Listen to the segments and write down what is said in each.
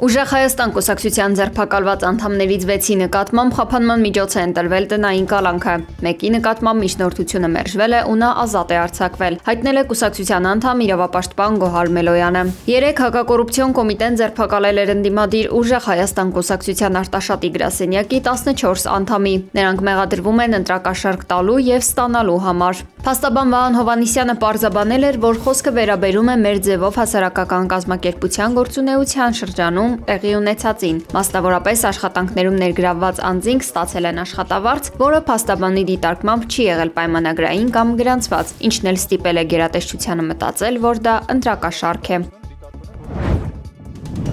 Ուժեղ Հայաստան կուսակցության ձերբակալված անդամներից 6-ի նկատմամբ խափանման միջոց է ընտրվել տնային կալանքը։ Մեկի նկատմամբ միջնորդությունը մերժվել է ու նա ազատ է արձակվել, հայտնել է կուսակցության անդամ իրավապաշտպան Գոհար Մելոյանը։ 3 հակակոռուպցիոն կոմիտեն ձերբակալել էր ընդդիմադիր Ուժեղ Հայաստան կուսակցության Արտաշատի գրասենյակի 14 անդամի։ Նրանք մեղադրվում են ընտրակաշառք տալու եւ ստանալու համար։ Փաստաբան Վահան Հովհաննիսյանը պարզաբանել էր, որ խոսքը վերաբերում է մեր ձևով հասարակական կազմակերպության գործունեության շրջանում տեղի ունեցածին։ Մասնավորապես աշխատանքներում ներգրավված անձինք ստացել են աշխատավարձ, որը փաստաբանի դիտարկմամբ չի եղել պայմանագրային կամ գրանցված, ինչն էլ ստիպել է գերատեսչությանը մտածել, որ դա ընտրակաշառք է։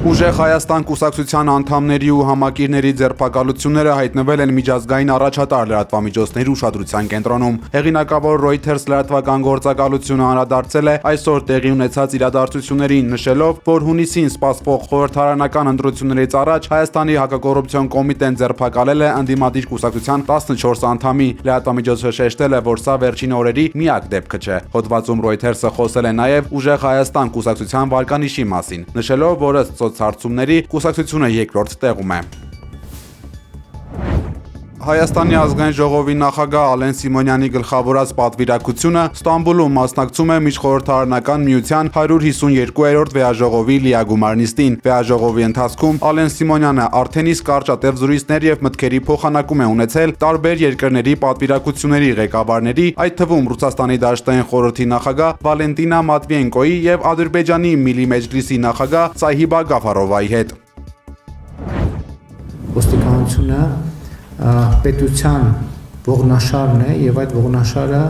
Ուժեղ Հայաստան կուսակցության անդամների ու համակիրների ձերբակալությունները հայտնվել են միջազգային առաջատար լրատվամիջոցների ուշադրության կենտրոնում։ Հեղինակավոր Reuters լրատվական գործակալությունը անդրադարձել է այսօր տեղի ունեցած իրադարձություններին, նշելով, որ հունիսին սպասվող խորհրդարանական ընտրություններից առաջ Հայաստանի հակակոռուպցիոն կոմիտեն ձերբակալել է ընդդիմադիր կուսակցության 14 անդամի։ Լրատվամիջոցը շեշտել է, որ սա վերջին օրերի միակ դեպքը չէ։ Հոդվածում Reuters-ը խոսել է նաև Ուժեղ Հայաստան կուսակցության վարկանիշի մասին, նշելով, որ ըստ հարցումների կուսակցությունը երկրորդ տեղում է։ Հայաստանի ազգային ժողովի նախագահ Ալեն Սիմոնյանի գլխավորած պատվիրակությունը Ստամբուլում մասնակցում է միջխորհրդարանական միության 152-րդ վեաժողովի լիագումար նիստին։ Վեաժողովի ընթացքում Ալեն Սիմոնյանը արդեն իսկ կարճատև զրույցներ եւ մտքերի փոխանակում է ունեցել տարբեր երկրների պատվիրակությունների ղեկավարների, այդ թվում Ռուսաստանի Դաշնային խորհրդի նախագահ Վալենտինա Մատվիենկոյի եւ Ադրբեջանի Միլի Մեջլիսի նախագահ Սահիբա Գաֆարովայի հետ։ Ոստիկանությունը պետության ողնաշարն է եւ այդ ողնաշարը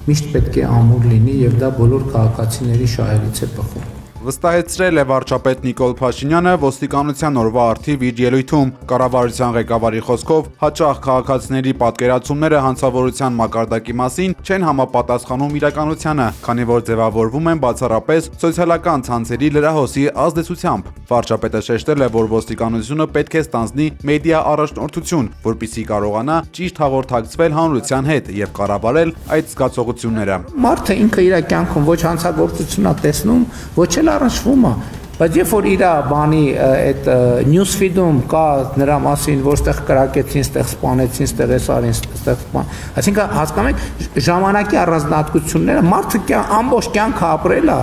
միշտ պետք է ամուր լինի եւ դա բոլոր քաղաքացիների շահերից է բխում։ Վստահեցրել է վարչապետ Նիկոլ Փաշինյանը ոստիկանության օրվա առթիվ իր ելույթում։ Կառավարության ղեկավարի խոսքով հաճախ քաղաքացիների պատկերացումները հանցավորության մակարդակի մասին չեն համապատասխանում իրականությանը, քանի որ ձևավորվում են բացառապես սոցիալական ցանցերի լրահոսի ազդեցությամբ։ Վարչապետը շեշտել է, որ ոստիկանությունը պետք է ստանձնի մեդիա առաջնորդություն, որպեսզի կարողանա ճիշտ հաղորդակցվել հանրության հետ եւ կառավարել այդ զգացողությունները։ Մարդը ինքը իր կյանքում ոչ հանցագործությունն է տեսնում, ոչ էլ առնչվում է, բայց երբ որ իր բանի այդ news feed-ում կա նրա մասին, որ ստեղ կրակեցին, ստեղ սպանեցին, ստեղ էսարին, ստեղ սպան, այսինքն հասկանում եք ժամանակի առանձնահատկությունները մարդը ամբողջ կյանքը ապրել է,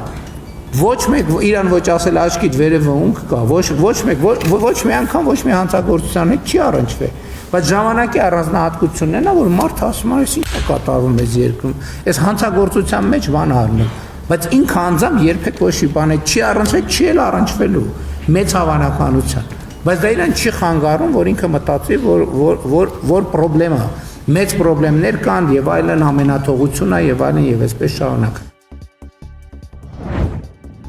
ոչ մեկ իրան ոչ ասել աչքիդ վերևը ունք կա, ոչ մեկ ոչ մի անգամ ոչ մի հանցագործության հետ չի առնչվել, բայց ժամանակի առանձնահատկություններն է, որ մարդը ասում է, ինչ է կատարվում այս երկրում, այս հանցագործության մեջ բան առնում, բայց ինքը անձամբ երբեք ոչ մի բան չի առնչվել, չի էլ առնչվելու մեծ հավանականությամբ, բայց դա իրան չի խանգարում, որ ինքը մտածի, որ պրոբլեմ է, մեծ պրոբլեմներ կան եւ այլն, ամենաթողություն է եւ այլն եւ այսպես շարունակ։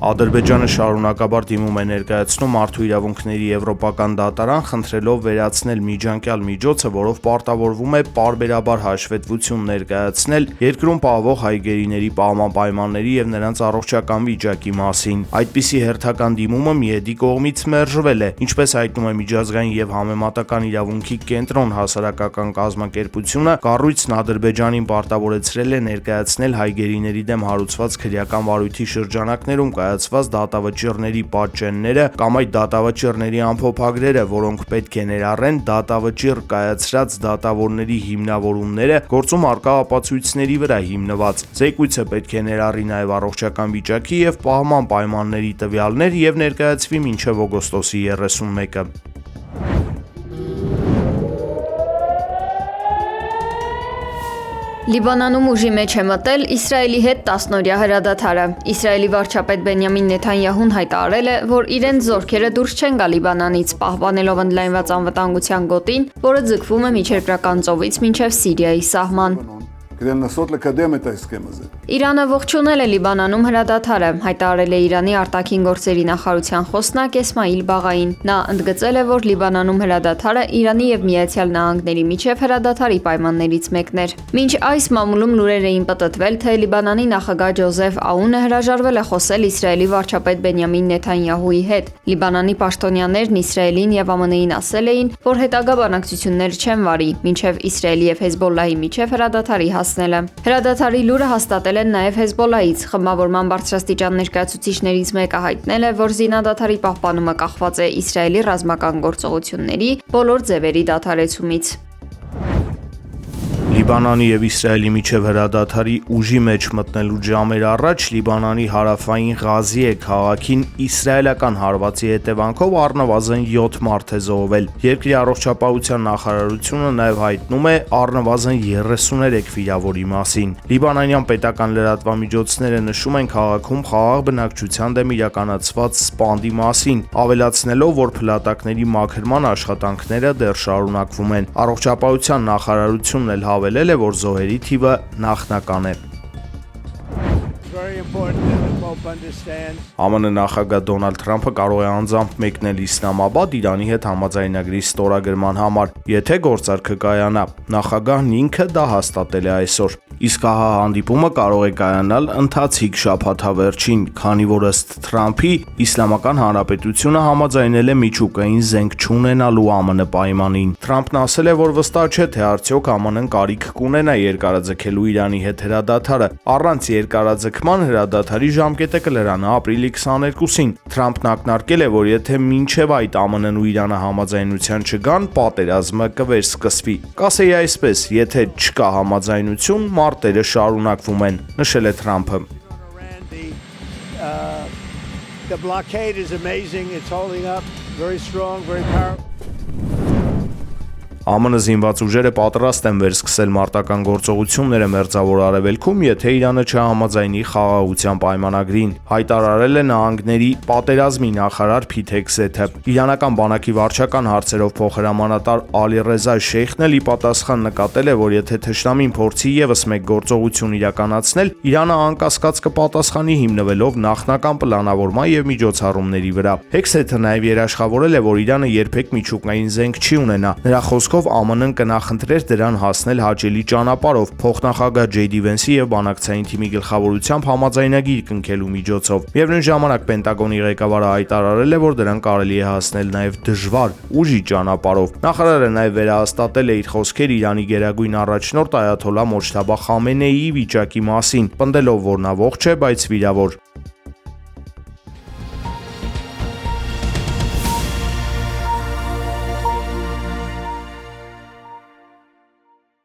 Ադրբեջանը շարունակաբար դիմում է ներկայացնում մարդու իրավունքների եվրոպական դատարան, խնդրելով վերացնել միջանկյալ միջոցը, որով պարտավորվում է պարբերաբար հաշվետվություն ներկայացնել երկրում պահվող հայ գերիների պահման պայմանների եւ նրանց առողջական վիճակի մասին։ Այդպիսի հերթական դիմումը Միեդի կողմից մերժվել է, ինչպես հայտնում է միջազգային եւ համեմատական իրավունքի կենտրոն հասարակական կազմակերպությունը, կառույցն Ադրբեջանին պարտավորեցրել է ներկայացնել հայ գերիների դեմ հարուցված քրեական վարույթի շրջանակներում կայացված դատավճիռների պատճենները կամ այդ դատավճիռների ամփոփագրերը, որոնք պետք է ներառեն դատավճիռ կայացրած դատավորների հիմնավորումները գործում առկա ապացույցների վրա հիմնված։ Զեկույցը պետք է ներառի նաև առողջական վիճակի եւ պահման պայմանների տվյալներ եւ ներկայացվի մինչեւ օգոստոսի 31-ը։ Լիբանանում ուժի մեջ է մտել Իսրայելի հետ 10-օրյա հրադադարը։ Իսրայելի վարչապետ Բենյամին Նեթանյահուն հայտարարել է, որ իրենց զորքերը դուրս չեն գա Լիբանանից, պահպանելով ընդլայնված անվտանգության գոտին, որը ձգվում է Միջերկրական ծովից մինչև Սիրիայի սահման։ Իրանը ողջունել է Լիբանանում հրադադարը, հայտարարել է Իրանի արտաքին գործերի նախարարության խոսնակ Էսմայիլ Բաղային։ Նա ընդգծել է, որ Լիբանանում հրադադարը Իրանի եւ Միացյալ Նահանգների միջև հրադադարի պայմաններից մեկն էր։ Մինչ այս մամուլում լուրեր էին պտտվել, թե Լիբանանի նախագահ Ջոզեֆ Աունը հրաժարվել է խոսել Իսրայելի վարչապետ Բենյամին Նեթանյահուի հետ։ Լիբանանի պաշտոնյաներն Իսրայելին եւ ԱՄՆ-ին ասել էին, որ հետագա բանակցություններ չեն վարի, մինչեւ Իսրայելի եւ Հեզբոլլահի միջև հրադադարի իրականացնելը։ Հրադադարի լուրը հաստատել են նաև Հեզբոլլայից։ Խմբավորման բարձրաստիճան ներկայացուցիչներից մեկը հայտնել է, որ զինադադարի պահպանումը կախված է Իսրայելի ռազմական գործողությունների բոլոր ձևերի դադարեցումից։ Լիբանանի եւ Իսրայելի միջև հրադադարի ուժի մեջ մտնելու ժամեր առաջ Լիբանանի հարավային Ղազիե քաղաքին իսրայելական հարվածի հետևանքով առնվազն 7 մարդ է զոհվել։ Երկրի առողջապահության նախարարությունը նաև հայտնում է առնվազն 33 վիրավորի մասին։ Լիբանանյան պետական լրատվամիջոցները նշում են քաղաքում խաղաղ բնակչության դեմ իրականացված սպանդի մասին, ավելացնելով, որ փլատակների մաքրման աշխատանքները դեռ շարունակվում են։ Առողջապահության նախարարությունն էլ հավելել է, որ զոհերի թիվը նախնական է։ ԱՄՆ նախագահ Դոնալդ Թրամփը կարող է անձամբ մեկնել Իսլամաբադ Իրանի հետ համաձայնագրի ստորագրման համար, եթե գործարքը կայանա։ Նախագահն ինքը դա հաստատել է այսօր։ Իսկ ահա հանդիպումը կարող է կայանալ ընթացիկ շաբաթավերջին, քանի որ ըստ Թրամփի Իսլամական Հանրապետությունը համաձայնել է միջուկային զենք չունենալու ԱՄՆ պայմանին։ Թրամփն ասել է, որ վստահ չէ, թե արդյոք ԱՄՆ-ն կարիք կունենա երկարաձգելու Իրանի հետ հրադադարը։ Առանց երկարաձգման հրադադարի ժամկետը կլրանա ապրիլի 22-ին։ Թրամփն ակնարկել է, որ եթե մինչև այդ ԱՄՆ-ն ու Իրանը համաձայնության չգան, պատերազմը կվերսկսվի։ Կասեի այսպես, եթե չկա համաձայնություն, մարտերը շարունակվում են, նշել է Թրամփը։ The blockade is amazing. It's holding up very strong, very powerful. ԱՄՆ զինված ուժերը պատրաստ են վերսկսել մարտական գործողությունները Մերձավոր Արևելքում, եթե Իրանը չհամաձայնի խաղաղության պայմանագրին, հայտարարել է նահանգների պատերազմի նախարար Փիթ Հեգսեթը։ Իրանական բանակի վարչական հարցերով փոխհրամանատար Ալիռեզա Շեյխն էլ ի պատասխան նկատել է, որ եթե թշնամին փորձի եւս մեկ գործողություն իրականացնել, Իրանը անկասկած կպատասխանի հիմնվելով նախնական պլանավորման եւ միջոցառումների վրա։ Հեգսեթը նաեւ երաշխավորել է, որ Իրանը երբեք միջուկային զենք չի ունենա։ Նրա խոսքով ԱՄՆ-ն կնախընտրեր դրան հասնել հաճելի ճանապարհով, փոխնախագահ Ջեյ Դի Վենսի եւ բանակցային թիմի գլխավորությամբ համաձայնագիր կնքելու միջոցով։ Միևնույն ժամանակ Պենտագոնի ղեկավարը հայտարարել է, որ դրան կարելի է հասնել նաեւ դժվար ուժի ճանապարհով։ Նախարարը նաեւ վերահաստատել է իր խոսքերը Իրանի գերագույն առաջնորդ Այաթոլլա Մոջթաբա Խամենեիի վիճակի մասին, պնդելով, որ նա ողջ է, բայց վիրավոր։